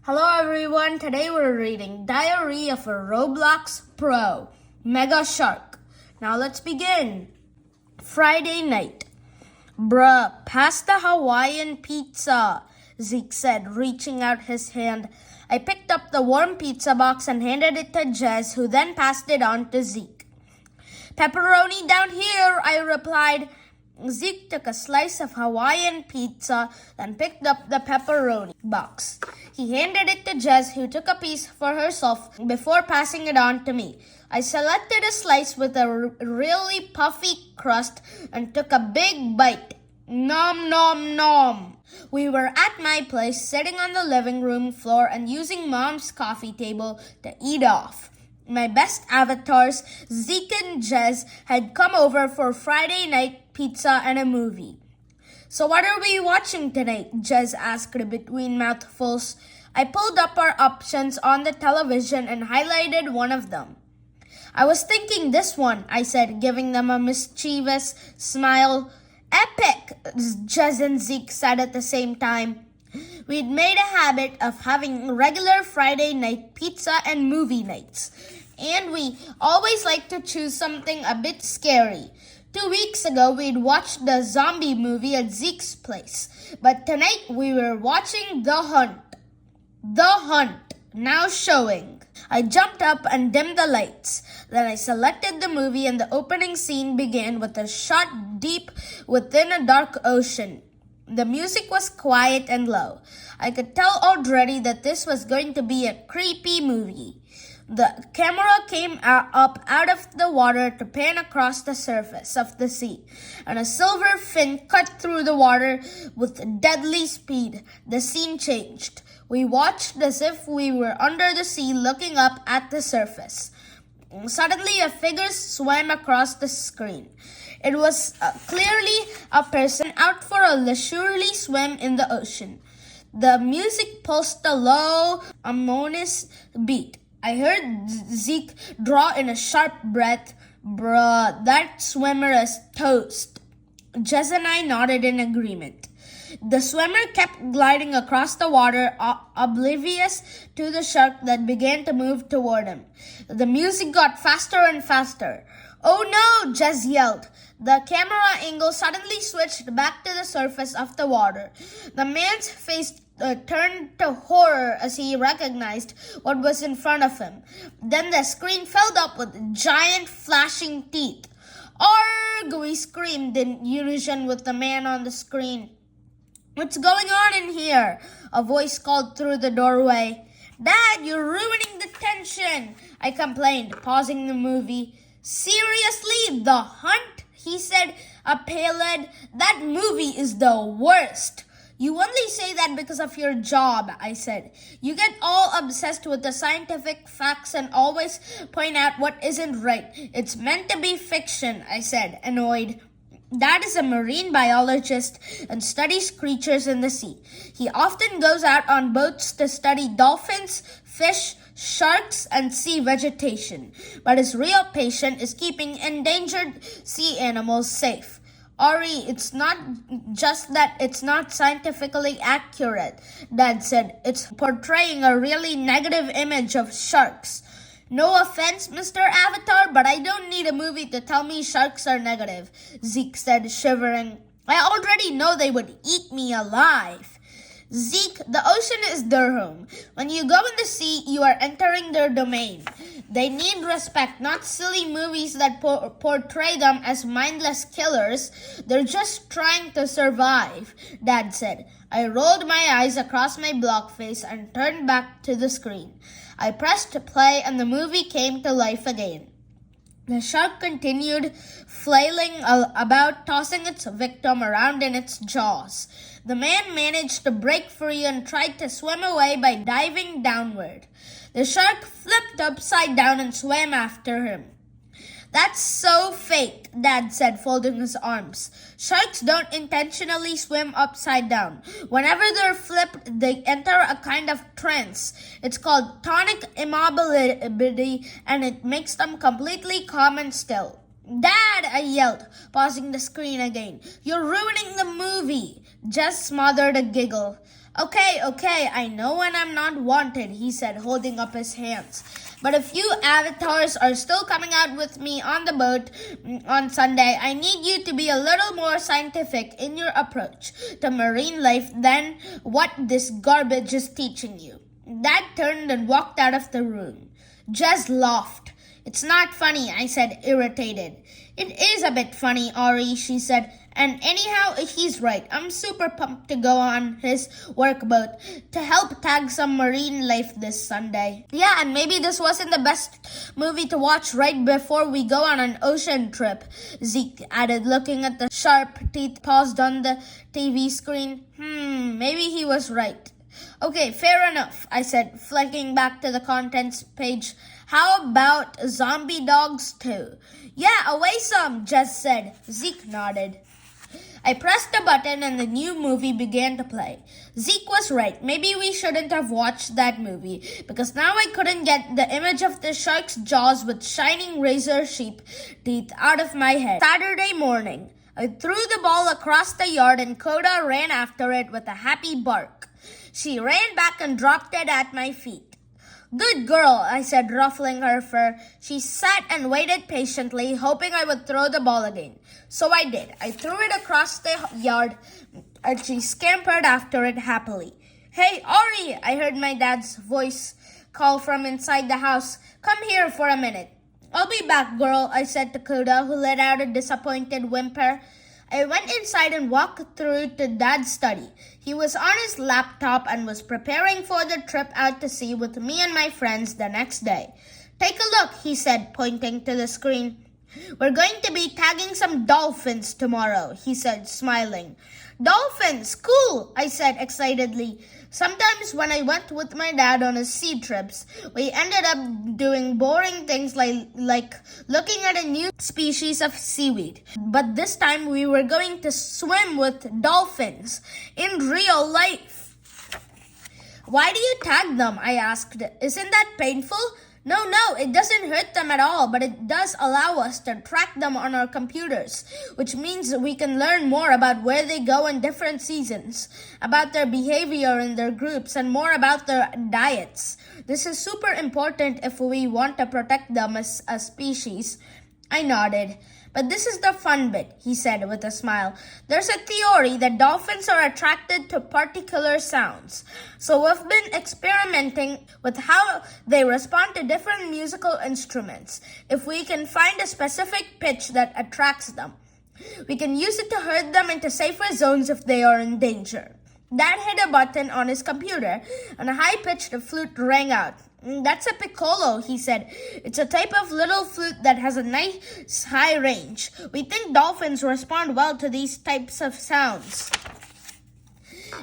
Hello everyone, today we're reading Diary of a Roblox Pro, Mega Shark. Now let's begin. Friday night. Bruh, pass the Hawaiian pizza, Zeke said, reaching out his hand. I picked up the warm pizza box and handed it to Jez, who then passed it on to Zeke. Pepperoni down here, I replied. Zeke took a slice of Hawaiian pizza, then picked up the pepperoni box. He handed it to Jez, who took a piece for herself before passing it on to me. I selected a slice with a really puffy crust and took a big bite. Nom nom nom. We were at my place, sitting on the living room floor and using Mom's coffee table to eat off. My best avatars, Zeke and Jez, had come over for Friday night pizza and a movie. So what are we watching tonight? Jez asked between mouthfuls. I pulled up our options on the television and highlighted one of them. I was thinking this one, I said, giving them a mischievous smile. Epic, Jez and Zeke said at the same time. We'd made a habit of having regular Friday night pizza and movie nights, and we always like to choose something a bit scary. 2 weeks ago, we'd watched the zombie movie at Zeke's place, but tonight we were watching The Hunt. The Hunt, now showing. I jumped up and dimmed the lights. Then I selected the movie and the opening scene began with a shot deep within a dark ocean. The music was quiet and low. I could tell already that this was going to be a creepy movie. The camera came up out of the water to pan across the surface of the sea, and a silver fin cut through the water with deadly speed. The scene changed. We watched as if we were under the sea looking up at the surface. Suddenly, a figure swam across the screen. It was clearly a person out for a leisurely swim in the ocean. The music pulsed a low, ominous beat. I heard Zeke draw in a sharp breath. Bruh, that swimmer is toast. Jez and I nodded in agreement. The swimmer kept gliding across the water, oblivious to the shark that began to move toward him. The music got faster and faster. Oh no, Jez yelled. The camera angle suddenly switched back to the surface of the water. The man's face turned to horror as he recognized what was in front of him. Then the screen filled up with giant flashing teeth. Arg! We screamed in unison with the man on the screen. What's going on in here? A voice called through the doorway. Dad, you're ruining the tension, I complained, pausing the movie. Seriously, The Hunt? He said, a pale-eyed. That movie is the worst. You only say that because of your job, I said. You get all obsessed with the scientific facts and always point out what isn't right. It's meant to be fiction, I said, annoyed. Dad is a marine biologist and studies creatures in the sea. He often goes out on boats to study dolphins, fish, sharks, and sea vegetation. But his real passion is keeping endangered sea animals safe. Ari, it's not just that it's not scientifically accurate, Dad said. It's portraying a really negative image of sharks. No offense, Mr. Avatar, but I don't need a movie to tell me sharks are negative, Zeke said, shivering. I already know they would eat me alive. Zeke, the ocean is their home. When you go in the sea, you are entering their domain. They need respect, not silly movies that portray them as mindless killers. They're just trying to survive, Dad said. I rolled my eyes across my block face and turned back to the screen. I pressed play and the movie came to life again. The shark continued flailing about, tossing its victim around in its jaws. The man managed to break free and tried to swim away by diving downward. The shark flipped upside down and swam after him. That's so fake, Dad said, folding his arms. Sharks don't intentionally swim upside down. Whenever they're flipped, they enter a kind of trance. It's called tonic immobility, and it makes them completely calm and still. Dad, I yelled, pausing the screen again. You're ruining the movie. Jess smothered a giggle. Okay, I know when I'm not wanted, he said, holding up his hands. But if you avatars are still coming out with me on the boat on Sunday, I need you to be a little more scientific in your approach to marine life than what this garbage is teaching you. Dad turned and walked out of the room. Jez laughed. It's not funny, I said, irritated. It is a bit funny, Ari, she said. And anyhow, he's right. I'm super pumped to go on his workboat to help tag some marine life this Sunday. Yeah, and maybe this wasn't the best movie to watch right before we go on an ocean trip, Zeke added, looking at the sharp teeth paused on the TV screen. Maybe he was right. Okay, fair enough, I said, flicking back to the contents page. How about zombie dogs too? Yeah, away some, Jess said. Zeke nodded. I pressed the button and the new movie began to play. Zeke was right. Maybe we shouldn't have watched that movie because now I couldn't get the image of the shark's jaws with shining razor sheep teeth out of my head. Saturday morning, I threw the ball across the yard and Coda ran after it with a happy bark. She ran back and dropped it at my feet. Good girl, I said, ruffling her fur. She sat and waited patiently, hoping I would throw the ball again. So I did. I threw it across the yard, and she scampered after it happily. Hey, Ari, I heard my dad's voice call from inside the house. Come here for a minute. I'll be back, girl, I said to Coda, who let out a disappointed whimper. I went inside and walked through to Dad's study. He was on his laptop and was preparing for the trip out to sea with me and my friends the next day. Take a look, he said, pointing to the screen. We're going to be tagging some dolphins tomorrow, he said, smiling. Dolphins, cool, I said excitedly. Sometimes when I went with my dad on his sea trips, we ended up doing boring things like looking at a new species of seaweed. But this time we were going to swim with dolphins in real life. Why do you tag them? I asked. Isn't that painful? No, it doesn't hurt them at all, but it does allow us to track them on our computers, which means we can learn more about where they go in different seasons, about their behavior in their groups, and more about their diets. This is super important if we want to protect them as a species. I nodded. But this is the fun bit, he said with a smile. There's a theory that dolphins are attracted to particular sounds. So we've been experimenting with how they respond to different musical instruments. If we can find a specific pitch that attracts them, we can use it to herd them into safer zones if they are in danger. Dad hit a button on his computer and a high-pitched flute rang out. That's a piccolo, he said. It's a type of little flute that has a nice high range. We think dolphins respond well to these types of sounds.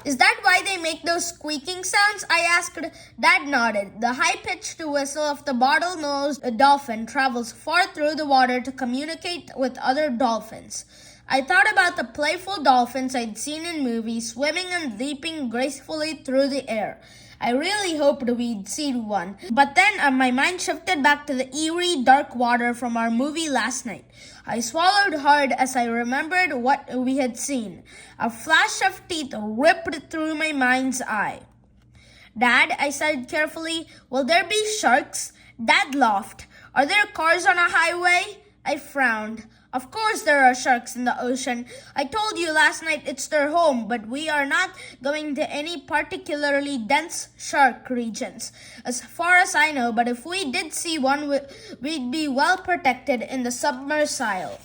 Is that why they make those squeaking sounds? I asked. Dad nodded. The high-pitched whistle of the bottlenose dolphin travels far through the water to communicate with other dolphins. I thought about the playful dolphins I'd seen in movies, swimming and leaping gracefully through the air. I really hoped we'd see one. But then my mind shifted back to the eerie, dark water from our movie last night. I swallowed hard as I remembered what we had seen. A flash of teeth ripped through my mind's eye. Dad, I said carefully, will there be sharks? Dad laughed. Are there cars on a highway? I frowned. Of course there are sharks in the ocean. I told you last night it's their home, but we are not going to any particularly dense shark regions, as far as I know. But if we did see one, we'd be well protected in the Submersible.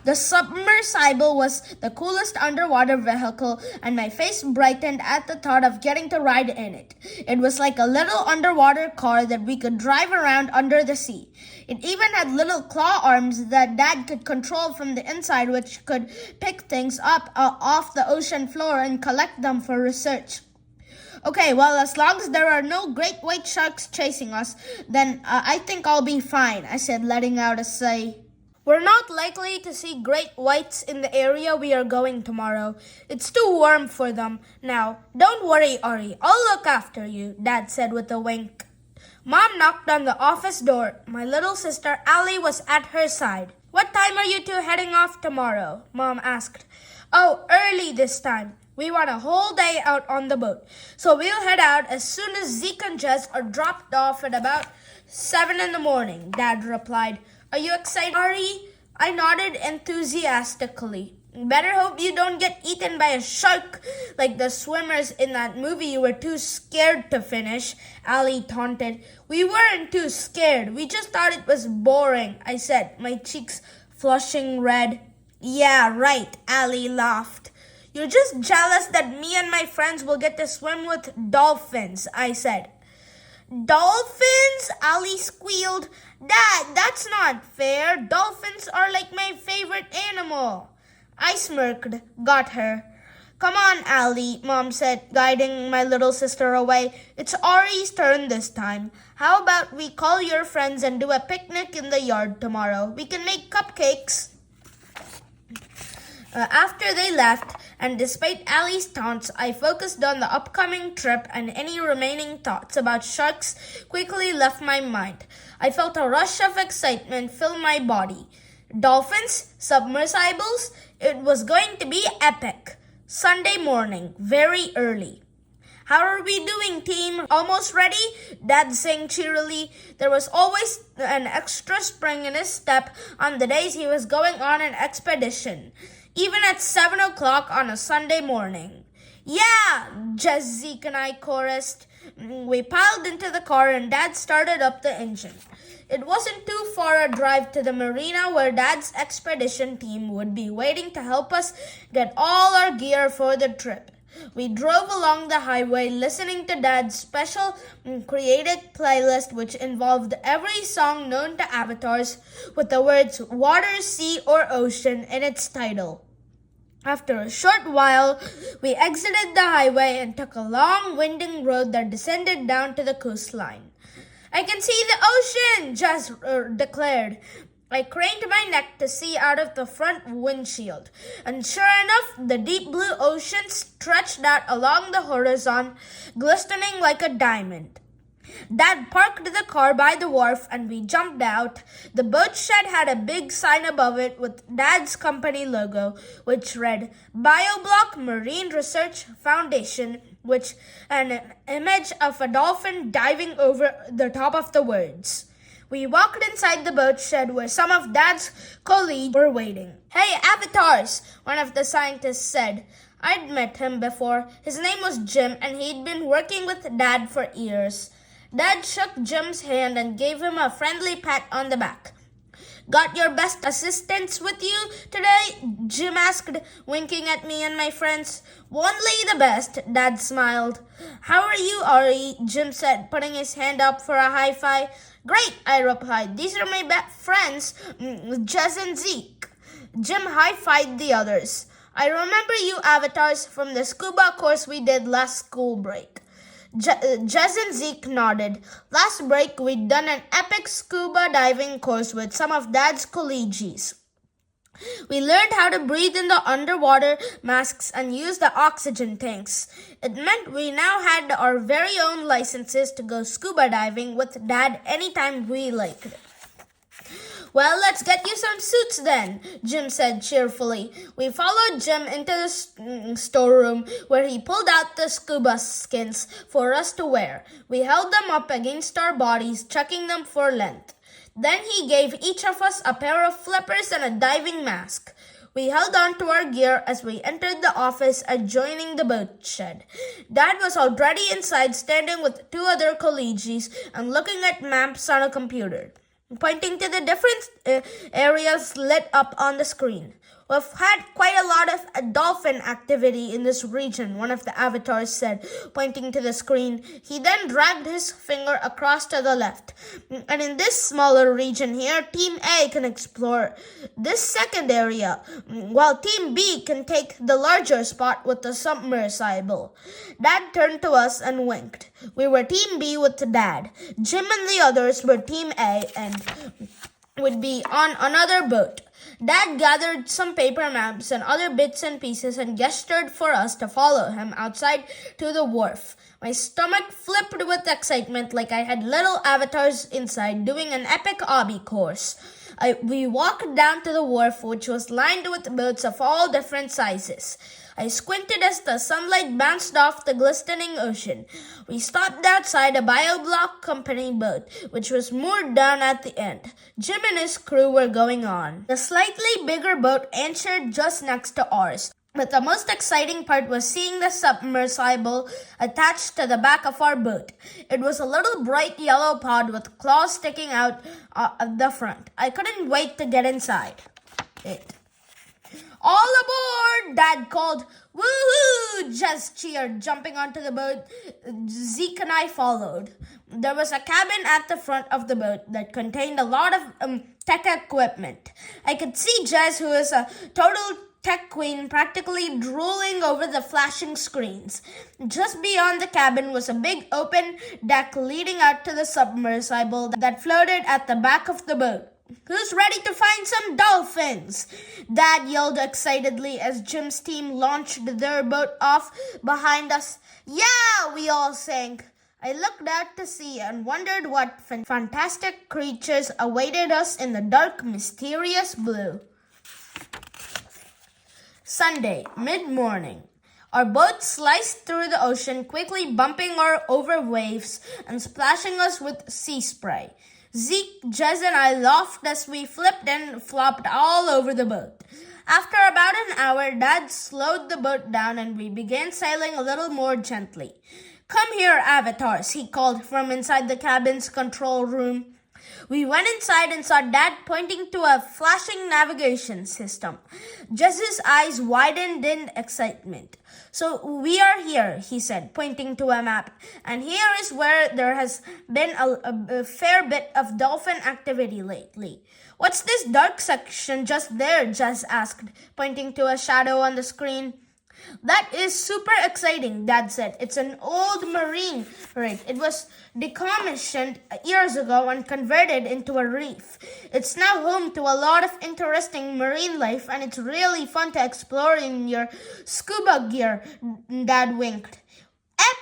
The Submersible was the coolest underwater vehicle, and my face brightened at the thought of getting to ride in it. It was like a little underwater car that we could drive around under the sea. It even had little claw arms that Dad could control from the inside, which could pick things up off the ocean floor and collect them for research. Okay, well, as long as there are no great white sharks chasing us, then I think I'll be fine, I said, letting out a sigh. We're not likely to see great whites in the area we are going tomorrow. It's too warm for them. Now, don't worry, Ari. I'll look after you, Dad said with a wink. Mom knocked on the office door. My little sister Allie was at her side. What time are you two heading off tomorrow? Mom asked. Oh, early this time. We want a whole day out on the boat, so we'll head out as soon as Zeke and Jess are dropped off at about 7 in the morning, Dad replied. Are you excited, Ari? I nodded enthusiastically. Better hope you don't get eaten by a shark like the swimmers in that movie you were too scared to finish, Allie taunted. We weren't too scared. We just thought it was boring, I said, my cheeks flushing red. Yeah, right, Allie laughed. You're just jealous that me and my friends will get to swim with dolphins, I said. Dolphins? Ali squealed. Dad, that's not fair. Dolphins are like my favorite animal. I smirked. Got her. Come on, Ali, Mom said, guiding my little sister away. It's Ari's turn this time. How about we call your friends and do a picnic in the yard tomorrow? We can make cupcakes. After they left, and despite Allie's taunts, I focused on the upcoming trip, and any remaining thoughts about sharks quickly left my mind. I felt a rush of excitement fill my body. Dolphins? Submersibles? It was going to be epic. Sunday morning, very early. How are we doing, team? Almost ready? Dad sang cheerily. There was always an extra spring in his step on the days he was going on an expedition. Even at 7 o'clock on a Sunday morning. Yeah, Jess, Zeke, and I chorused. We piled into the car and Dad started up the engine. It wasn't too far a drive to the marina where Dad's expedition team would be waiting to help us get all our gear for the trip. We drove along the highway listening to Dad's special created playlist, which involved every song known to avatars with the words water, sea, or ocean in its title. After a short while, we exited the highway and took a long, winding road that descended down to the coastline. I can see the ocean, Jess declared. I craned my neck to see out of the front windshield, and sure enough, the deep blue ocean stretched out along the horizon, glistening like a diamond. Dad parked the car by the wharf and we jumped out. The boat shed had a big sign above it with Dad's company logo, which read BioBlock Marine Research Foundation, which an image of a dolphin diving over the top of the words. We walked inside the boat shed where some of Dad's colleagues were waiting. Hey, avatars, one of the scientists said. I'd met him before. His name was Jim and he'd been working with Dad for years. Dad shook Jim's hand and gave him a friendly pat on the back. Got your best assistants with you today? Jim asked, winking at me and my friends. Only the best, Dad smiled. How are you, Ari? Jim said, putting his hand up for a high five. Great, I replied. These are my best friends, Jess and Zeke. Jim high-fived the others. I remember you avatars from the scuba course we did last school break. Jess and Zeke nodded. Last break, we'd done an epic scuba diving course with some of Dad's colleagues. We learned how to breathe in the underwater masks and use the oxygen tanks. It meant we now had our very own licenses to go scuba diving with Dad anytime we liked. Well, let's get you some suits then, Jim said cheerfully. We followed Jim into the storeroom where he pulled out the scuba skins for us to wear. We held them up against our bodies, checking them for length. Then he gave each of us a pair of flippers and a diving mask. We held on to our gear as we entered the office adjoining the boat shed. Dad was already inside, standing with two other colleagues and looking at maps on a computer, pointing to the different areas lit up on the screen. We've had quite a lot of dolphin activity in this region, one of the avatars said, pointing to the screen. He then dragged his finger across to the left. And in this smaller region here, Team A can explore this second area, while Team B can take the larger spot with the submersible. Dad turned to us and winked. We were Team B with Dad. Jim and the others were Team A and would be on another boat. Dad gathered some paper maps and other bits and pieces and gestured for us to follow him outside to the wharf. My stomach flipped with excitement like I had little avatars inside doing an epic obby course. We walked down to the wharf, which was lined with boats of all different sizes. I squinted as the sunlight bounced off the glistening ocean. We stopped outside a BioBlock company boat, which was moored down at the end. Jim and his crew were going on. The slightly bigger boat anchored just next to ours. But the most exciting part was seeing the submersible attached to the back of our boat. It was a little bright yellow pod with claws sticking out of the front. I couldn't wait to get inside it. All aboard! Dad called. Woohoo! Jess cheered, jumping onto the boat. Zeke and I followed. There was a cabin at the front of the boat that contained a lot of tech equipment. I could see Jess, who is a total tech queen, practically drooling over the flashing screens. Just beyond the cabin was a big open deck leading out to the submersible that floated at the back of the boat. Who's ready to find some dolphins? Dad yelled excitedly as Jim's team launched their boat off behind us. Yeah, we all sang. I looked out to sea and wondered what fantastic creatures awaited us in the dark, mysterious blue. Sunday, mid-morning. Our boat sliced through the ocean, quickly bumping over waves and splashing us with sea spray. Zeke, Jez, and I laughed as we flipped and flopped all over the boat. After about an hour, Dad slowed the boat down and we began sailing a little more gently. Come here, avatars, he called from inside the cabin's control room. We went inside and saw Dad pointing to a flashing navigation system. Jess's eyes widened in excitement. So we are here, he said, pointing to a map. And here is where there has been a fair bit of dolphin activity lately. What's this dark section just there? Jess asked, pointing to a shadow on the screen. That is super exciting, Dad said. It's an old marine rig. It was decommissioned years ago and converted into a reef. It's now home to a lot of interesting marine life, and it's really fun to explore in your scuba gear, Dad winked.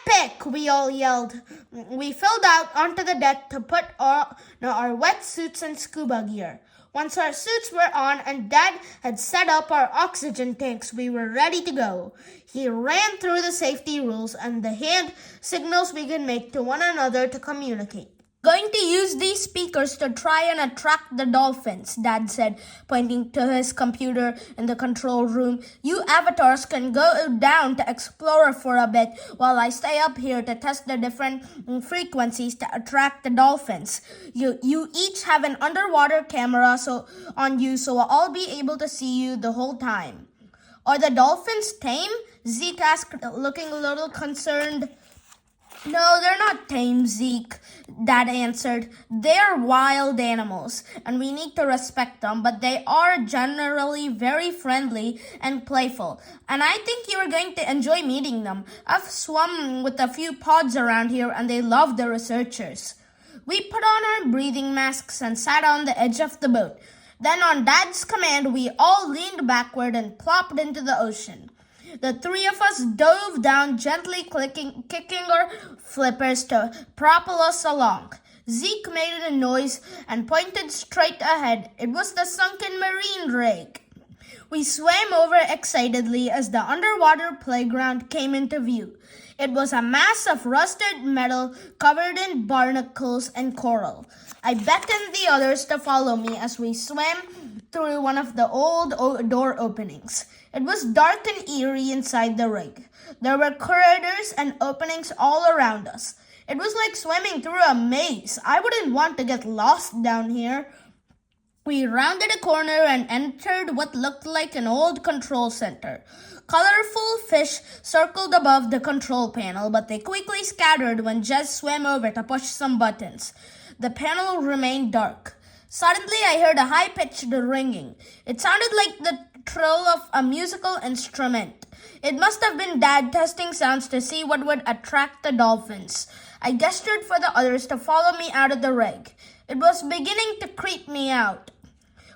Epic, we all yelled. We filled out onto the deck to put on our wetsuits and scuba gear. Once our suits were on and Dad had set up our oxygen tanks, we were ready to go. He ran through the safety rules and the hand signals we could make to one another to communicate. Going to use these speakers to try and attract the dolphins, Dad said, pointing to his computer in the control room. You avatars can go down to explore for a bit while I stay up here to test the different frequencies to attract the dolphins. You each have an underwater camera on you, so I'll be able to see you the whole time. Are the dolphins tame? Zeke asked, looking a little concerned. No, they're not tame, Zeke, Dad answered. They're wild animals, and we need to respect them, but they are generally very friendly and playful, and I think you are going to enjoy meeting them. I've swum with a few pods around here, and they love the researchers. We put on our breathing masks and sat on the edge of the boat. Then on Dad's command, we all leaned backward and plopped into the ocean. The three of us dove down, gently kicking our flippers to propel us along. Zeke made a noise and pointed straight ahead. It was the sunken marine rig. We swam over excitedly as the underwater playground came into view. It was a mass of rusted metal covered in barnacles and coral. I beckoned the others to follow me as we swam through one of the old door openings. It was dark and eerie inside the rig. There were corridors and openings all around us. It was like swimming through a maze. I wouldn't want to get lost down here. We rounded a corner and entered what looked like an old control center. Colorful fish circled above the control panel, but they quickly scattered when Jess swam over to push some buttons. The panel remained dark. Suddenly, I heard a high-pitched ringing. It sounded like the trill of a musical instrument. It must have been Dad testing sounds to see what would attract the dolphins. I gestured for the others to follow me out of the rig. It was beginning to creep me out.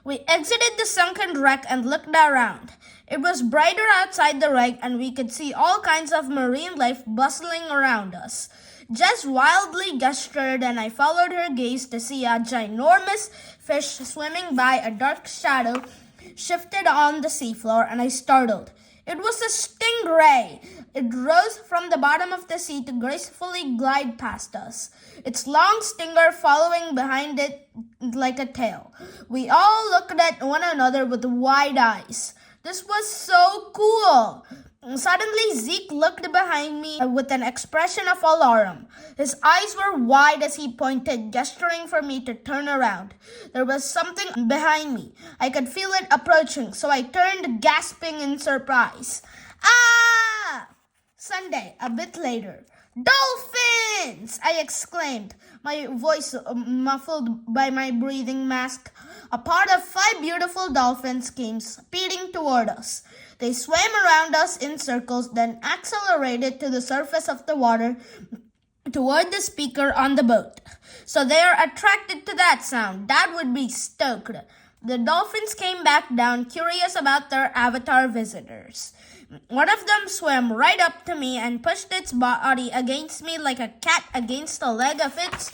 We exited the sunken wreck and looked around. It was brighter outside the rig, and we could see all kinds of marine life bustling around us. Jess wildly gestured, and I followed her gaze to see a ginormous fish swimming by. A dark shadow shifted on the seafloor, and I startled. It was a stingray. It rose from the bottom of the sea to gracefully glide past us, its long stinger following behind it like a tail. We all looked at one another with wide eyes. This was so cool. Suddenly, Zeke looked behind me with an expression of alarm. His eyes were wide as he pointed, gesturing for me to turn around. There was something behind me. I could feel it approaching, so I turned, gasping in surprise. Ah! Sunday, a bit later. Dolphins! I exclaimed, my voice muffled by my breathing mask. A pod of 5 beautiful dolphins came speeding toward us. They swam around us in circles, then accelerated to the surface of the water toward the speaker on the boat. So they are attracted to that sound. Dad would be stoked. The dolphins came back down, curious about their avatar visitors. One of them swam right up to me and pushed its body against me like a cat against the leg of its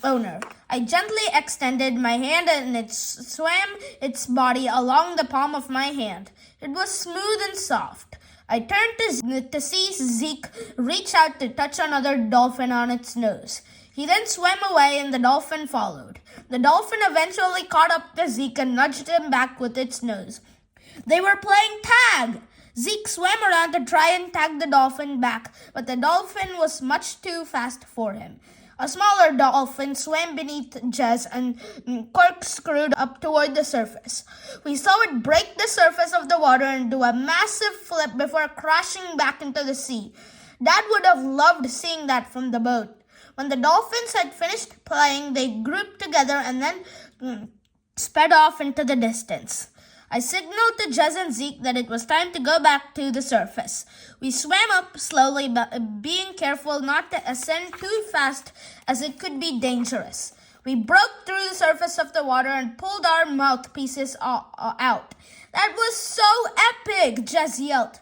owner. I gently extended my hand and it swam its body along the palm of my hand. It was smooth and soft. I turned to see Zeke reach out to touch another dolphin on its nose. He then swam away and the dolphin followed. The dolphin eventually caught up to Zeke and nudged him back with its nose. They were playing tag. Zeke swam around to try and tag the dolphin back, but the dolphin was much too fast for him. A smaller dolphin swam beneath Jez and corkscrewed up toward the surface. We saw it break the surface of the water and do a massive flip before crashing back into the sea. Dad would have loved seeing that from the boat. When the dolphins had finished playing, they grouped together and then sped off into the distance. I signaled to Jez and Zeke that it was time to go back to the surface. We swam up slowly, being careful not to ascend too fast as it could be dangerous. We broke through the surface of the water and pulled our mouthpieces out. That was so epic, Jez yelled.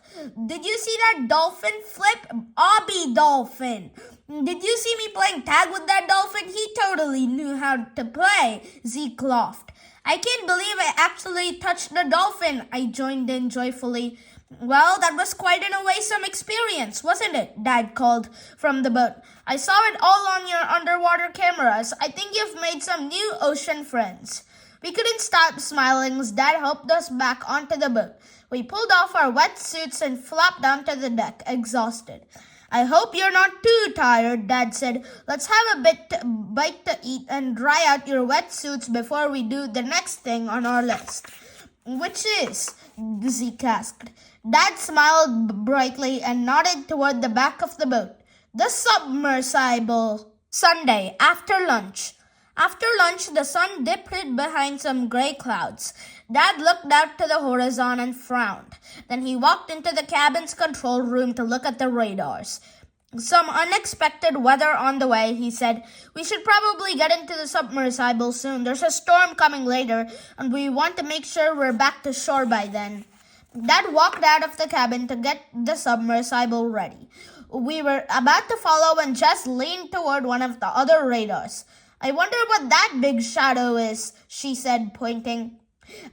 Did you see that dolphin flip? Obby dolphin. Did you see me playing tag with that dolphin? He totally knew how to play, Zeke laughed. I can't believe I actually touched the dolphin, I joined in joyfully. Well, that was quite an awesome experience, wasn't it? Dad called from the boat. I saw it all on your underwater cameras. I think you've made some new ocean friends. We couldn't stop smiling as Dad helped us back onto the boat. We pulled off our wetsuits and flopped onto the deck, exhausted. I hope you're not too tired, Dad said. Let's have a bite to eat and dry out your wetsuits before we do the next thing on our list. Which is? Zeke asked. Dad smiled brightly and nodded toward the back of the boat. The submersible. Sunday, after lunch. After lunch, the sun dipped behind some gray clouds. Dad looked out to the horizon and frowned. Then he walked into the cabin's control room to look at the radars. Some unexpected weather on the way, he said. We should probably get into the submersible soon. There's a storm coming later, and we want to make sure we're back to shore by then. Dad walked out of the cabin to get the submersible ready. We were about to follow when Jess leaned toward one of the other radars. I wonder what that big shadow is, she said, pointing.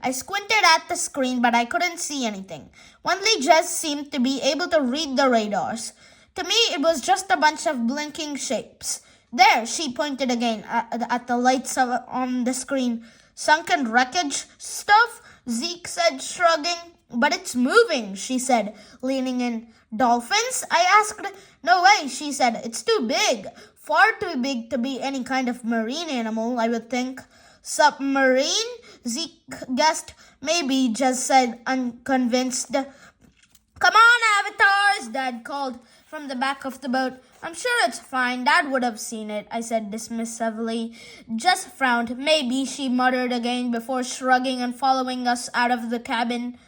I squinted at the screen, but I couldn't see anything. Only Jess seemed to be able to read the radars. To me, it was just a bunch of blinking shapes. There, she pointed again at the lights on the screen. Sunken wreckage stuff, Zeke said, shrugging. But it's moving, she said, leaning in. Dolphins? I asked. No way, she said. It's too big. Far too big to be any kind of marine animal, I would think. Submarine? Zeke guessed. Maybe, just said, unconvinced. Come on, avatars, Dad called from the back of the boat. I'm sure it's fine. Dad would have seen it, I said dismissively. Jess frowned. Maybe, she muttered again before shrugging and following us out of the cabin.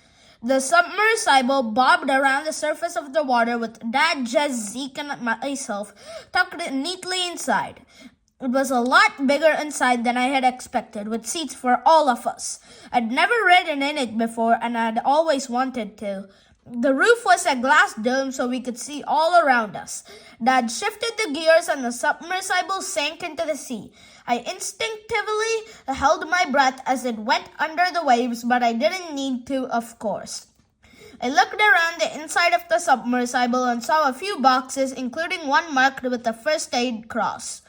The submersible bobbed around the surface of the water with Dad, Jess, Zeke, and myself tucked neatly inside. It was a lot bigger inside than I had expected, with seats for all of us. I'd never ridden in it before, and I'd always wanted to. The roof was a glass dome so we could see all around us. Dad shifted the gears and the submersible sank into the sea. I instinctively held my breath as it went under the waves, but I didn't need to, of course. I looked around the inside of the submersible and saw a few boxes, including one marked with a first aid cross.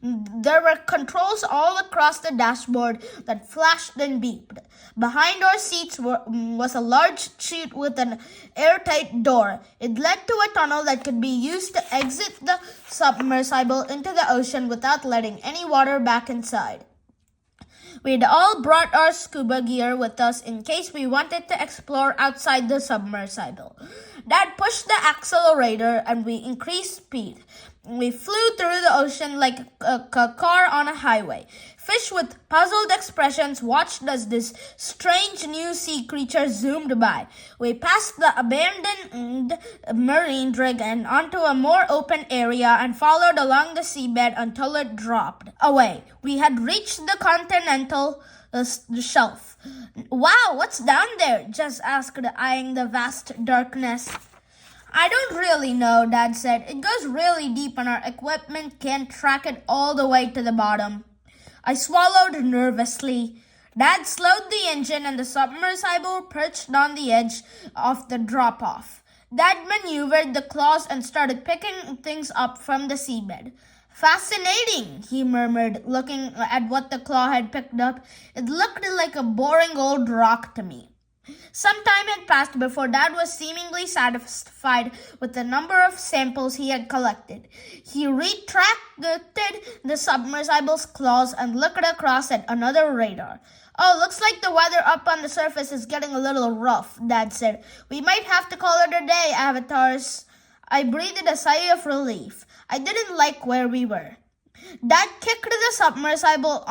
There were controls all across the dashboard that flashed and beeped. Behind our seats was a large chute with an airtight door. It led to a tunnel that could be used to exit the submersible into the ocean without letting any water back inside. We'd all brought our scuba gear with us in case we wanted to explore outside the submersible. Dad pushed the accelerator and we increased speed. We flew through the ocean like a car on a highway. Fish with puzzled expressions watched as this strange new sea creature zoomed by. We passed the abandoned marine rig and onto a more open area and followed along the seabed until it dropped away. We had reached the continental shelf. "Wow, what's down there?" Jess asked, eyeing the vast darkness. "I don't really know," Dad said. "It goes really deep and our equipment can't track it all the way to the bottom." I swallowed nervously. Dad slowed the engine and the submersible perched on the edge of the drop-off. Dad maneuvered the claws and started picking things up from the seabed. "Fascinating," he murmured, looking at what the claw had picked up. It looked like a boring old rock to me. Some time had passed before Dad was seemingly satisfied with the number of samples he had collected. He retracted the submersible's claws and looked across at another radar. "Oh, looks like the weather up on the surface is getting a little rough," Dad said. "We might have to call it a day, avatars." I breathed a sigh of relief. I didn't like where we were. Dad kicked the submersible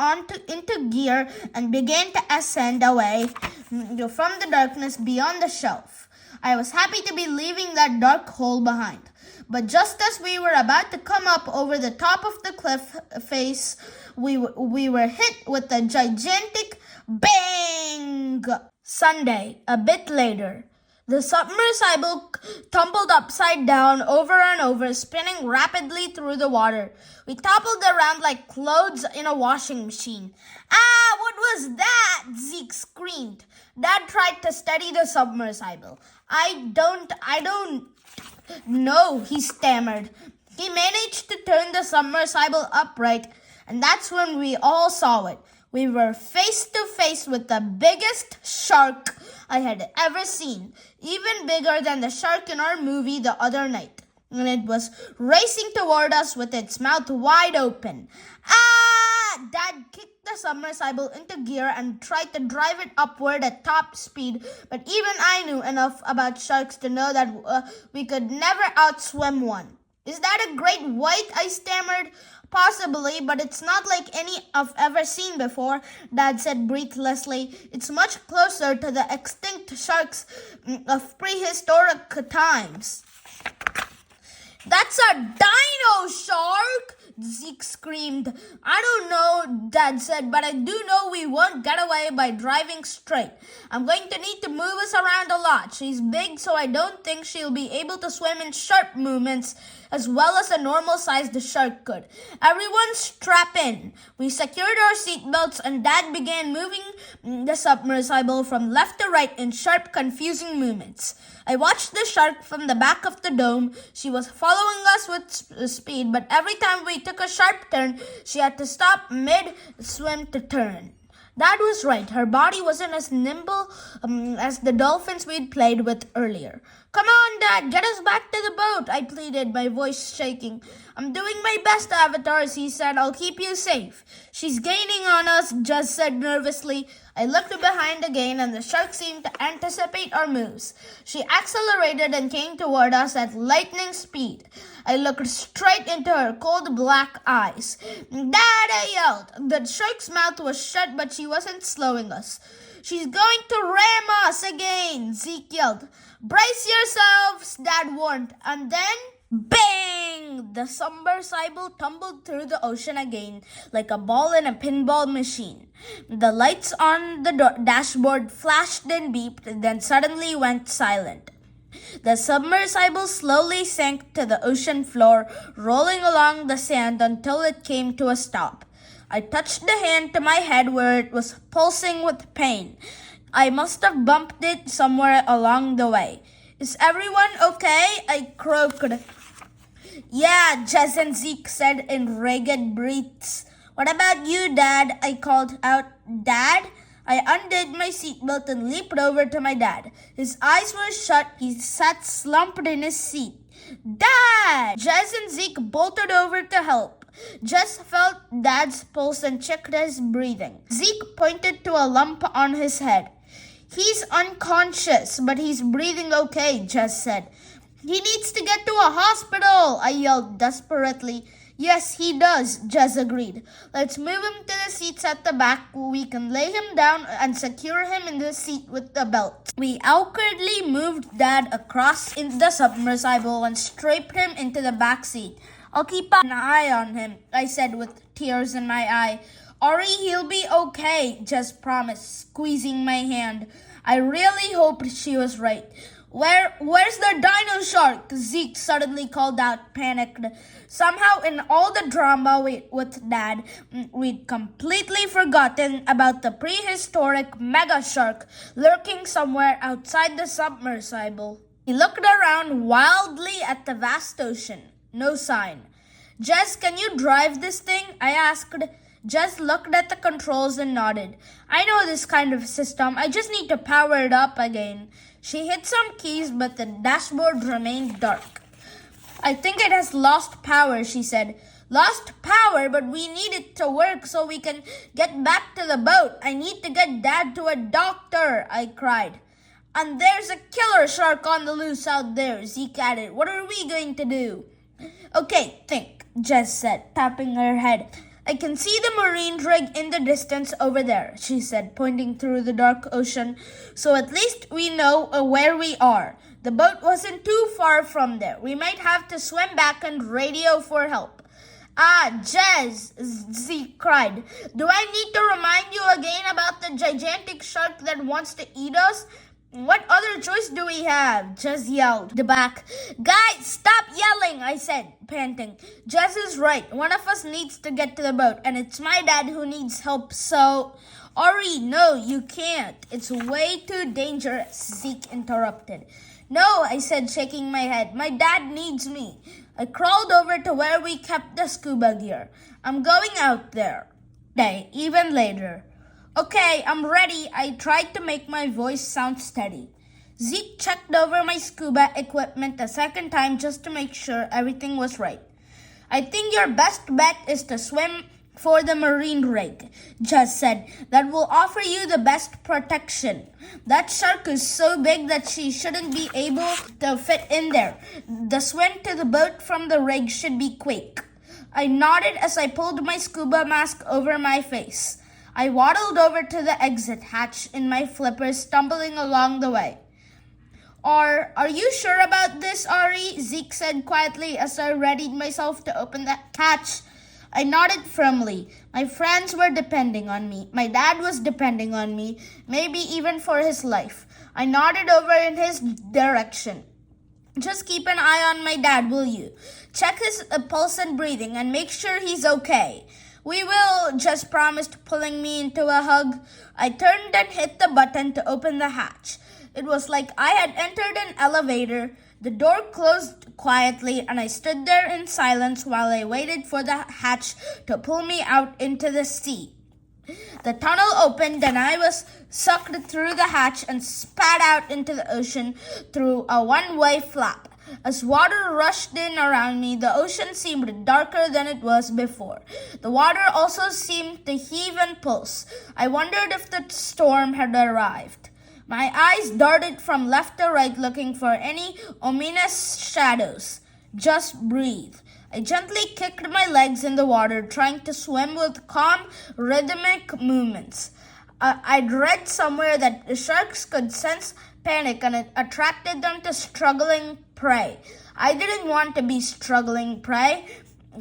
into gear and began to ascend away from the darkness beyond the shelf. I was happy to be leaving that dark hole behind. But just as we were about to come up over the top of the cliff face, we were hit with a gigantic bang. Sunday, a bit later. The submersible tumbled upside down over and over, spinning rapidly through the water. We toppled around like clothes in a washing machine. "Ah, what was that?" Zeke screamed. Dad tried to steady the submersible. I don't know, he stammered. He managed to turn the submersible upright, and that's when we all saw it. We were face to face with the biggest shark I had ever seen, even bigger than the shark in our movie the other night. And it was racing toward us with its mouth wide open. "Ah!" Dad kicked the submersible into gear and tried to drive it upward at top speed, but even I knew enough about sharks to know that we could never outswim one. "Is that a great white?" I stammered. "Possibly, but it's not like any I've ever seen before," Dad said breathlessly. "It's much closer to the extinct sharks of prehistoric times." "That's a dino shark!" Zeke screamed. "I don't know," Dad said, "but I do know we won't get away by driving straight. I'm going to need to move us around a lot. She's big, so I don't think she'll be able to swim in sharp movements as well as a normal-sized shark could. Everyone strap in." We secured our seatbelts and Dad began moving the submersible from left to right in sharp, confusing movements. I watched the shark from the back of the dome. She was following us with speed, but every time we took a sharp turn, she had to stop mid-swim to turn. Dad was right. Her body wasn't as nimble as the dolphins we'd played with earlier. "Come on, Dad, get us back to the boat," I pleaded, my voice shaking. "I'm doing my best, avatars," he said. "I'll keep you safe." "She's gaining on us," Jess said nervously. I looked behind again, and the shark seemed to anticipate our moves. She accelerated and came toward us at lightning speed. I looked straight into her cold black eyes. "Dad!" I yelled. The shark's mouth was shut, but she wasn't slowing us. "She's going to ram us again," Zeke yelled. "Brace yourselves," Dad warned. And then, bang! The submersible tumbled through the ocean again like a ball in a pinball machine. The lights on the dashboard flashed and beeped, then suddenly went silent. The submersible slowly sank to the ocean floor, rolling along the sand until it came to a stop. I touched the hand to my head where it was pulsing with pain. I must have bumped it somewhere along the way. Is everyone okay? I croaked. Yeah, Jess and Zeke said in ragged breaths. What about you, Dad? I called out. Dad? I undid my seatbelt and leaped over to my dad. His eyes were shut. He sat slumped in his seat. Dad! Jess and Zeke bolted over to help. Jess felt Dad's pulse and checked his breathing. Zeke pointed to a lump on his head. He's unconscious, but he's breathing okay, Jess said. He needs to get to a hospital, I yelled desperately. Yes, he does, Jess agreed. Let's move him to the seats at the back. We can lay him down and secure him in the seat with the belt. We awkwardly moved Dad across in the submersible and strapped him into the back seat. I'll keep an eye on him, I said with tears in my eye. Ori, he'll be okay, Jess promised, squeezing my hand. I really hoped she was right. Where's the dino shark? Zeke suddenly called out, panicked. Somehow, in all the drama with Dad, we'd completely forgotten about the prehistoric mega shark lurking somewhere outside the submersible. He looked around wildly at the vast ocean. No sign. Jess, can you drive this thing? I asked. Jess looked at the controls and nodded. I know this kind of system. I just need to power it up again. She hit some keys, but the dashboard remained dark. I think it has lost power, she said. Lost power, but we need it to work so we can get back to the boat. I need to get Dad to a doctor, I cried. And there's a killer shark on the loose out there, Zeke added. What are we going to do? Okay, think, Jess said, tapping her head. I can see the marine rig in the distance over there, she said, pointing through the dark ocean. So at least we know where we are. The boat wasn't too far from there. We might have to swim back and radio for help. Ah, Jess, Zeke cried. Do I need to remind you again about the gigantic shark that wants to eat us? What other choice do we have? Jess yelled. The back. Guys, stop yelling, I said, panting. Jess is right. One of us needs to get to the boat, and it's my dad who needs help, so... Ori, no, you can't. It's way too dangerous, Zeke interrupted. No, I said, shaking my head. My dad needs me. I crawled over to where we kept the scuba gear. I'm going out there. Even later. Okay, I'm ready. I tried to make my voice sound steady. Zeke checked over my scuba equipment a second time just to make sure everything was right. I think your best bet is to swim for the marine rig, Jess said. That will offer you the best protection. That shark is so big that she shouldn't be able to fit in there. The swim to the boat from the rig should be quick. I nodded as I pulled my scuba mask over my face. I waddled over to the exit hatch in my flippers, stumbling along the way. Are you sure about this, Ari? Zeke said quietly as I readied myself to open the hatch. I nodded firmly. My friends were depending on me. My dad was depending on me, maybe even for his life. I nodded over in his direction. Just keep an eye on my dad, will you? Check his pulse and breathing and make sure he's okay. We will, Jess promised, pulling me into a hug. I turned and hit the button to open the hatch. It was like I had entered an elevator. The door closed quietly and I stood there in silence while I waited for the hatch to pull me out into the sea. The tunnel opened and I was sucked through the hatch and spat out into the ocean through a one-way flap. As water rushed in around me, the ocean seemed darker than it was before. The water also seemed to heave and pulse. I wondered if the storm had arrived. My eyes darted from left to right looking for any ominous shadows. Just breathe. I gently kicked my legs in the water, trying to swim with calm, rhythmic movements. I'd read somewhere that sharks could sense panic and it attracted them to struggling prey. I didn't want to be struggling prey.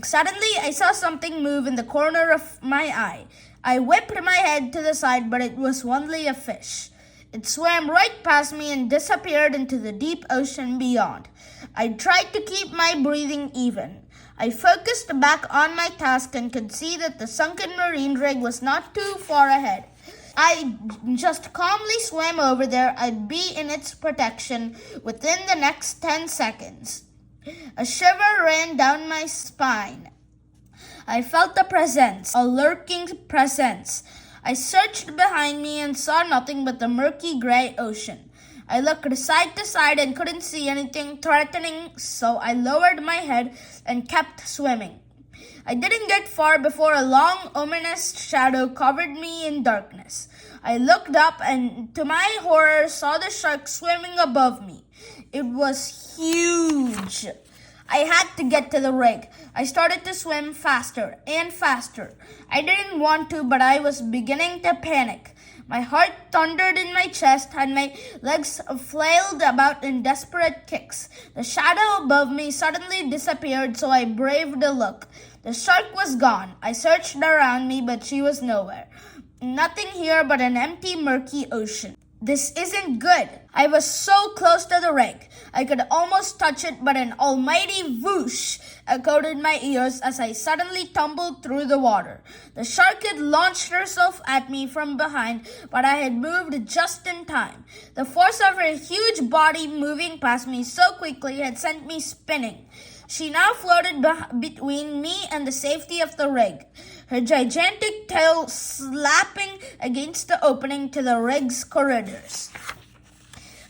Suddenly, I saw something move in the corner of my eye. I whipped my head to the side, but it was only a fish. It swam right past me and disappeared into the deep ocean beyond. I tried to keep my breathing even. I focused back on my task and could see that the sunken marine rig was not too far ahead. I just calmly swam over there, I'd be in its protection within the next 10 seconds. A shiver ran down my spine. I felt the presence, a lurking presence. I searched behind me and saw nothing but the murky gray ocean. I looked side to side and couldn't see anything threatening, so I lowered my head and kept swimming. I didn't get far before a long, ominous shadow covered me in darkness. I looked up and, to my horror, saw the shark swimming above me. It was huge. I had to get to the rig. I started to swim faster and faster. I didn't want to, but I was beginning to panic. My heart thundered in my chest and my legs flailed about in desperate kicks. The shadow above me suddenly disappeared, so I braved a look. The shark was gone. I searched around me, but she was nowhere. Nothing here but an empty, murky ocean. This isn't good. I was so close to the rig. I could almost touch it, but an almighty whoosh echoed in my ears as I suddenly tumbled through the water. The shark had launched herself at me from behind, but I had moved just in time. The force of her huge body moving past me so quickly had sent me spinning. She now floated between me and the safety of the rig, her gigantic tail slapping against the opening to the rig's corridors.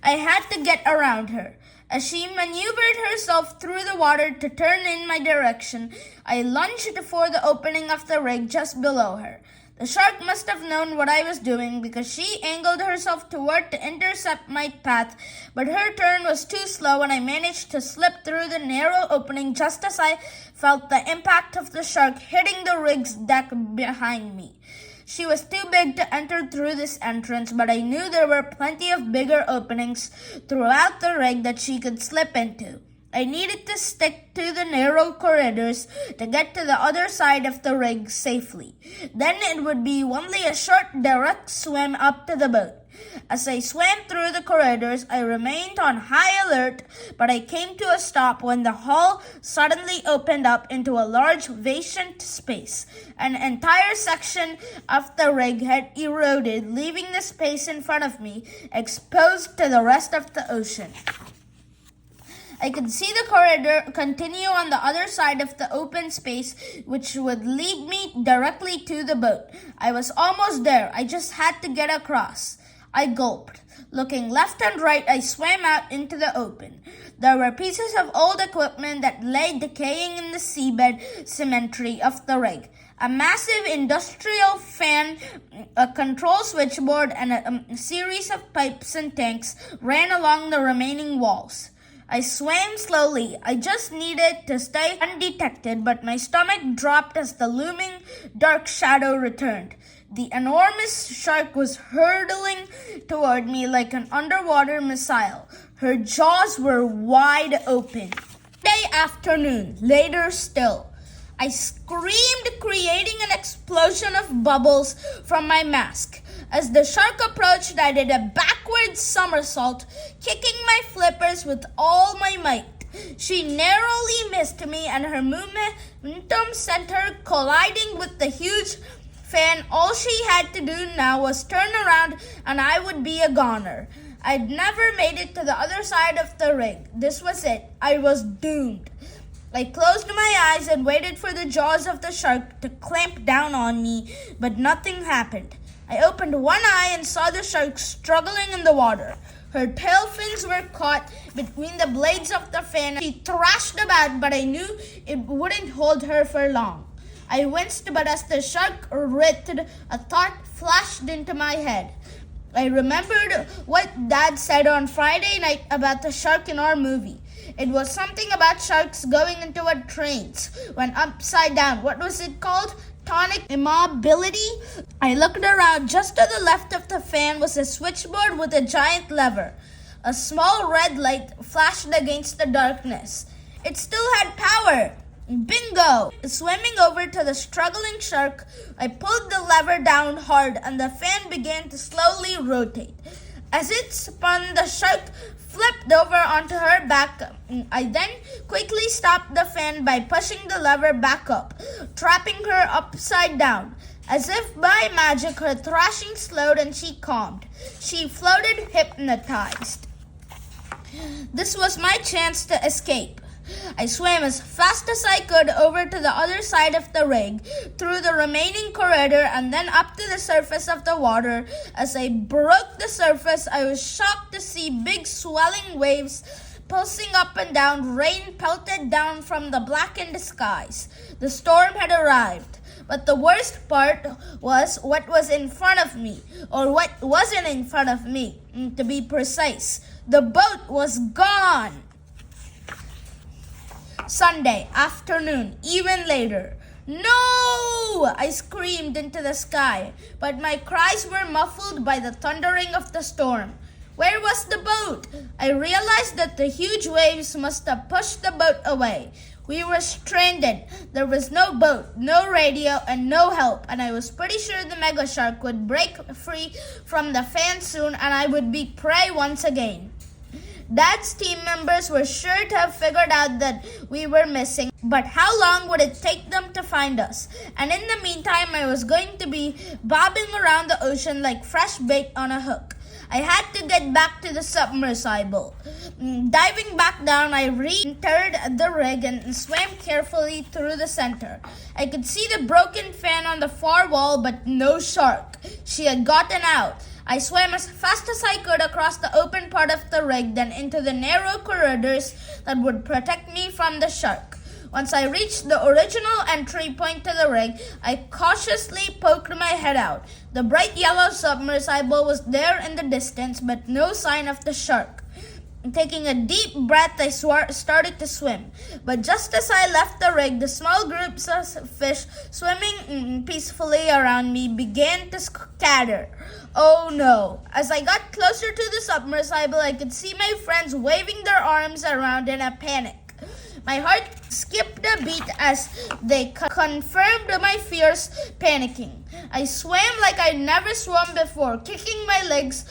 I had to get around her. As she maneuvered herself through the water to turn in my direction, I lunged for the opening of the rig just below her. The shark must have known what I was doing because she angled herself toward to intercept my path, but her turn was too slow and I managed to slip through the narrow opening just as I felt the impact of the shark hitting the rig's deck behind me. She was too big to enter through this entrance, but I knew there were plenty of bigger openings throughout the rig that she could slip into. I needed to stick to the narrow corridors to get to the other side of the rig safely. Then it would be only a short, direct swim up to the boat. As I swam through the corridors, I remained on high alert, but I came to a stop when the hull suddenly opened up into a large vacant space. An entire section of the rig had eroded, leaving the space in front of me exposed to the rest of the ocean. I could see the corridor continue on the other side of the open space, which would lead me directly to the boat. I was almost there. I just had to get across. I gulped. Looking left and right, I swam out into the open. There were pieces of old equipment that lay decaying in the seabed cemetery of the rig. A massive industrial fan, a control switchboard, and a series of pipes and tanks ran along the remaining walls. I swam slowly. I just needed to stay undetected, but my stomach dropped as the looming dark shadow returned. The enormous shark was hurtling toward me like an underwater missile. Her jaws were wide open. Monday afternoon, later still, I screamed, creating an explosion of bubbles from my mask. As the shark approached, I did a backward somersault, kicking my flippers with all my might. She narrowly missed me, and her momentum sent her colliding with the huge fan. All she had to do now was turn around, and I would be a goner. I'd never made it to the other side of the rig. This was it. I was doomed. I closed my eyes and waited for the jaws of the shark to clamp down on me, but nothing happened. I opened one eye and saw the shark struggling in the water. Her tail fins were caught between the blades of the fan. She thrashed about, but I knew it wouldn't hold her for long. I winced, but as the shark writhed, a thought flashed into my head. I remembered what Dad said on Friday night about the shark in our movie. It was something about sharks going into a trance when upside down. What was it called? Tonic immobility? I looked around. Just to the left of the fan was a switchboard with a giant lever. A small red light flashed against the darkness. It still had power. Bingo! Swimming over to the struggling shark, I pulled the lever down hard and the fan began to slowly rotate. As it spun, the shark flipped over onto her back. I then quickly stopped the fan by pushing the lever back up, trapping her upside down. As if by magic, her thrashing slowed and she calmed. She floated hypnotized. This was my chance to escape. I swam as fast as I could over to the other side of the rig, through the remaining corridor, and then up to the surface of the water. As I broke the surface, I was shocked to see big swelling waves pulsing up and down. Rain pelted down from the blackened skies. The storm had arrived. But the worst part was what was in front of me, or what wasn't in front of me, to be precise. The boat was gone. Sunday afternoon, even later. No! I screamed into the sky, but my cries were muffled by the thundering of the storm. Where was the boat? I realized that the huge waves must have pushed the boat away. We were stranded. There was no boat, no radio, and no help, and I was pretty sure the mega shark would break free from the fan soon and I would be prey once again. Dad's team members were sure to have figured out that we were missing, but how long would it take them to find us? And in the meantime, I was going to be bobbing around the ocean like fresh bait on a hook. I had to get back to the submersible. Diving back down, I re-entered the rig and swam carefully through the center. I could see the broken fan on the far wall, but no shark. She had gotten out. I swam as fast as I could across the open part of the rig, then into the narrow corridors that would protect me from the shark. Once I reached the original entry point to the rig, I cautiously poked my head out. The bright yellow submersible was there in the distance, but no sign of the shark. Taking a deep breath, I started to swim. But just as I left the rig, the small groups of fish swimming peacefully around me began to scatter. Oh no! As I got closer to the submersible, I could see my friends waving their arms around in a panic. My heart skipped a beat as they confirmed my fears, panicking. I swam like I'd never swum before, kicking my legs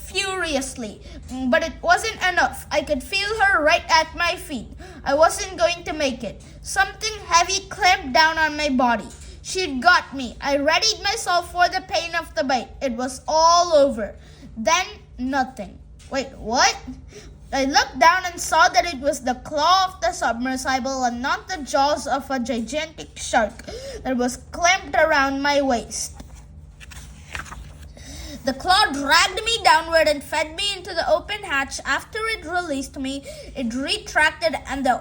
furiously. But it wasn't enough. I could feel her right at my feet. I wasn't going to make it. Something heavy clamped down on my body. She'd got me. I readied myself for the pain of the bite. It was all over. Then, nothing. Wait, what? I looked down and saw that it was the claw of the submersible and not the jaws of a gigantic shark that was clamped around my waist. The claw dragged me downward and fed me into the open hatch. After it released me, it retracted and the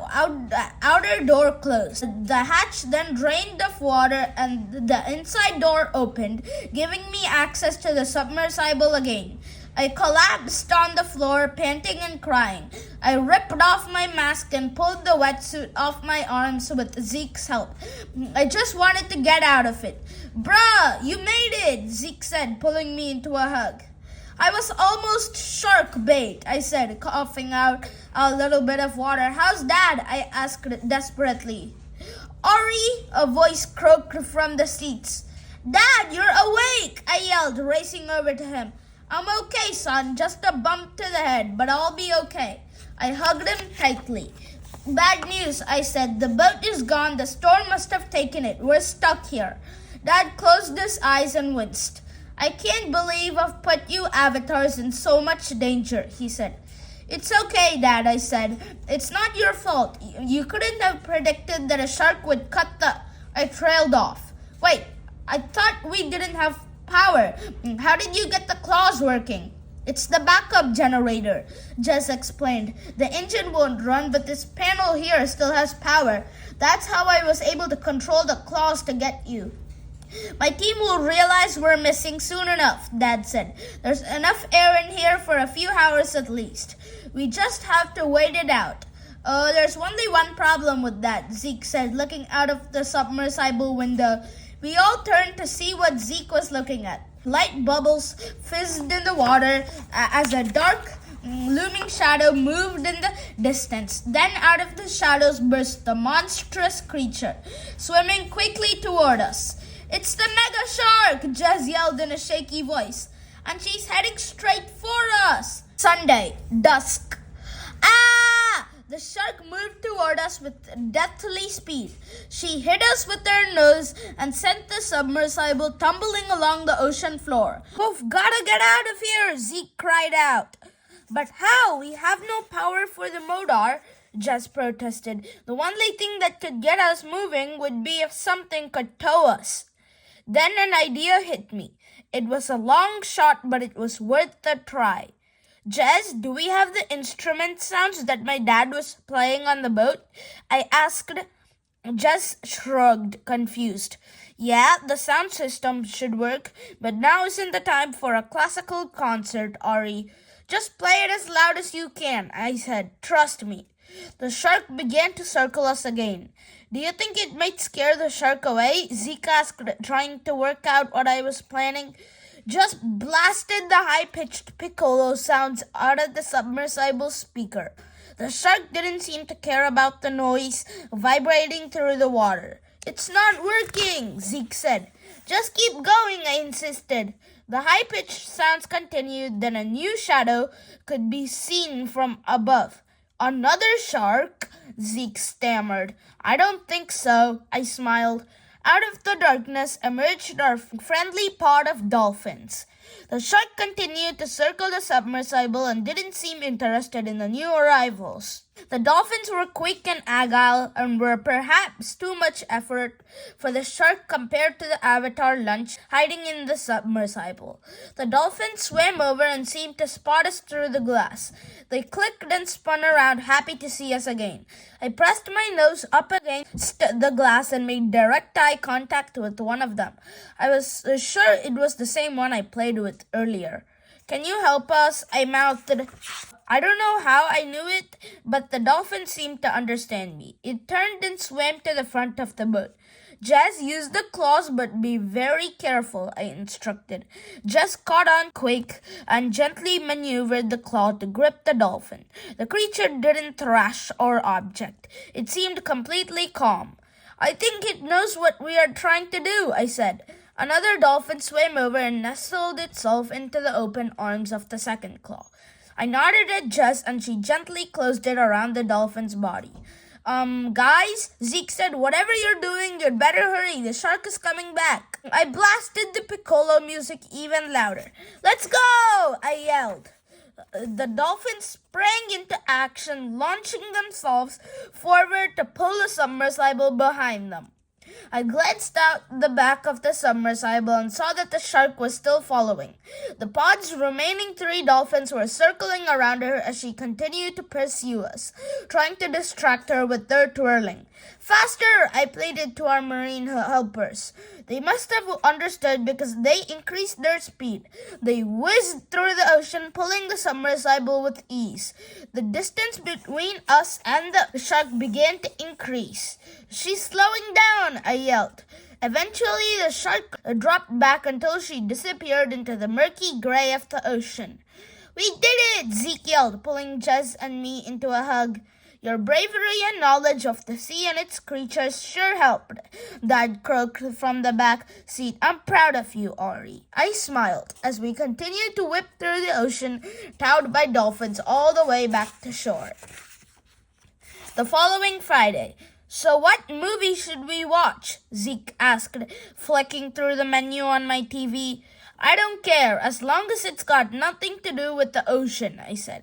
outer door closed. The hatch then drained of water and the inside door opened, giving me access to the submersible again. I collapsed on the floor, panting and crying. I ripped off my mask and pulled the wetsuit off my arms with Zeke's help. I just wanted to get out of it. Bruh, you made it, Zeke said, pulling me into a hug. I was almost shark bait, I said, coughing out a little bit of water. How's Dad? I asked desperately. Ari, a voice croaked from the seats. Dad, you're awake, I yelled, racing over to him. I'm okay, son, just a bump to the head, but I'll be okay. I hugged him tightly. Bad news, I said. The boat is gone. The storm must have taken it. We're stuck here. Dad closed his eyes and winced. I can't believe I've put you avatars in so much danger, he said. It's okay, Dad, I said. It's not your fault. You couldn't have predicted that a shark would cut the... I trailed off. Wait, I thought we didn't have power. How did you get the claws working? It's the backup generator, Jess explained. The engine won't run, but this panel here still has power. That's how I was able to control the claws to get you. My team will realize we're missing soon enough, Dad said. There's enough air in here for a few hours at least. We just have to wait it out. Oh, there's only one problem with that, Zeke said, looking out of the submersible window. We all turned to see what Zeke was looking at. Light bubbles fizzed in the water as a dark, looming shadow moved in the distance. Then out of the shadows burst the monstrous creature, swimming quickly toward us. It's the mega shark, Jez yelled in a shaky voice. And she's heading straight for us. Sunday, dusk. Ah! The shark moved toward us with deathly speed. She hit us with her nose and sent the submersible tumbling along the ocean floor. "We've gotta get out of here," Zeke cried out. "But how? We have no power for the motor," Jess protested. "The only thing that could get us moving would be if something could tow us." Then an idea hit me. It was a long shot, but it was worth a try. "Jess, do we have the instrument sounds that my dad was playing on the boat?" I asked. Jess shrugged, confused. "Yeah, the sound system should work, but now isn't the time for a classical concert, Ari. Just play it as loud as you can," I said. "Trust me." The shark began to circle us again. "Do you think it might scare the shark away?" Zeke asked, trying to work out what I was planning. Just blasted the high-pitched piccolo sounds out of the submersible speaker. The shark didn't seem to care about the noise vibrating through the water. "It's not working," Zeke said. "Just keep going," I insisted. The high-pitched sounds continued, then a new shadow could be seen from above. "Another shark?" Zeke stammered. "I don't think so," I smiled. Out of the darkness emerged our friendly pod of dolphins. The shark continued to circle the submersible and didn't seem interested in the new arrivals. The dolphins were quick and agile and were perhaps too much effort for the shark compared to the avatar lunch hiding in the submersible. The dolphins swam over and seemed to spot us through the glass. They clicked and spun around, happy to see us again. I pressed my nose up against the glass and made direct eye contact with one of them. I was sure it was the same one I played with earlier. "Can you help us?" I mouthed. I don't know how I knew it, but the dolphin seemed to understand me. It turned and swam to the front of the boat. "Jess, use the claws, but be very careful," I instructed. Jess caught on quick and gently maneuvered the claw to grip the dolphin. The creature didn't thrash or object. It seemed completely calm. "I think it knows what we are trying to do," I said. Another dolphin swam over and nestled itself into the open arms of the second claw. I nodded at Jess and she gently closed it around the dolphin's body. Guys," Zeke said, "whatever you're doing, you'd better hurry. The shark is coming back." I blasted the piccolo music even louder. "Let's go!" I yelled. The dolphins sprang into action, launching themselves forward to pull the submersible behind them. I glanced out the back of the submersible and saw that the shark was still following. The pod's remaining 3 dolphins were circling around her as she continued to pursue us, trying to distract her with their twirling. "Faster!" I pleaded to our marine helpers. They must have understood because they increased their speed. They whizzed through the ocean, pulling the submersible with ease. The distance between us and the shark began to increase. "She's slowing down!" I yelled. Eventually, the shark dropped back until she disappeared into the murky gray of the ocean. "We did it!" Zeke yelled, pulling Jess and me into a hug. "Your bravery and knowledge of the sea and its creatures sure helped," Dad croaked from the back seat. "I'm proud of you, Ari." I smiled as we continued to whip through the ocean, towed by dolphins all the way back to shore. The following Friday. "So what movie should we watch?" Zeke asked, flicking through the menu on my TV. "I don't care, as long as it's got nothing to do with the ocean," I said.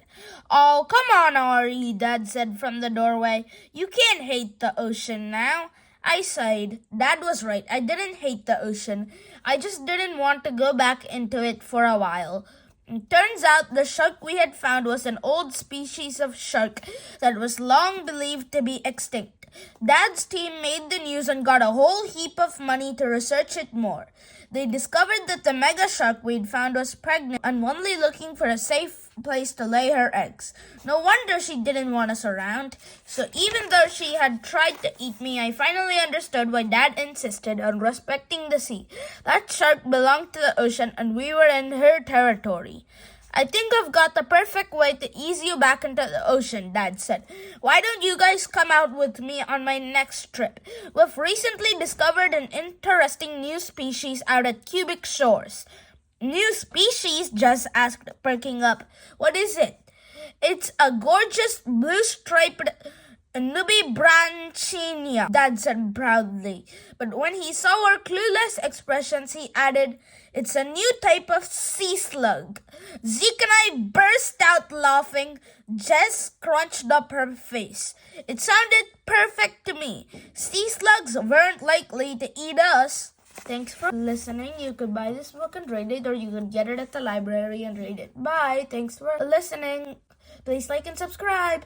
"Oh, come on, Ari," Dad said from the doorway. "You can't hate the ocean now." I sighed. Dad was right. I didn't hate the ocean. I just didn't want to go back into it for a while. It turns out the shark we had found was an old species of shark that was long believed to be extinct. Dad's team made the news and got a whole heap of money to research it more. They discovered that the mega shark we'd found was pregnant and only looking for a safe place to lay her eggs. No wonder she didn't want us around. So even though she had tried to eat me, I finally understood why Dad insisted on respecting the sea. That shark belonged to the ocean and we were in her territory. "I think I've got the perfect way to ease you back into the ocean," Dad said. "Why don't you guys come out with me on my next trip? We've recently discovered an interesting new species out at Cubic Shores." "New species?" Jess asked, perking up. "What is it?" It's a gorgeous blue-striped Nubibranchinia, Dad said proudly. But when he saw our clueless expressions, he added, it's a new type of sea slug. Zeke and I burst out laughing. Jess scrunched up her face. It sounded perfect to me. Sea slugs weren't likely to eat us. Thanks for listening. You could buy this book and read it, or you could get it at the library and read it. Bye. Thanks for listening. Please like and subscribe.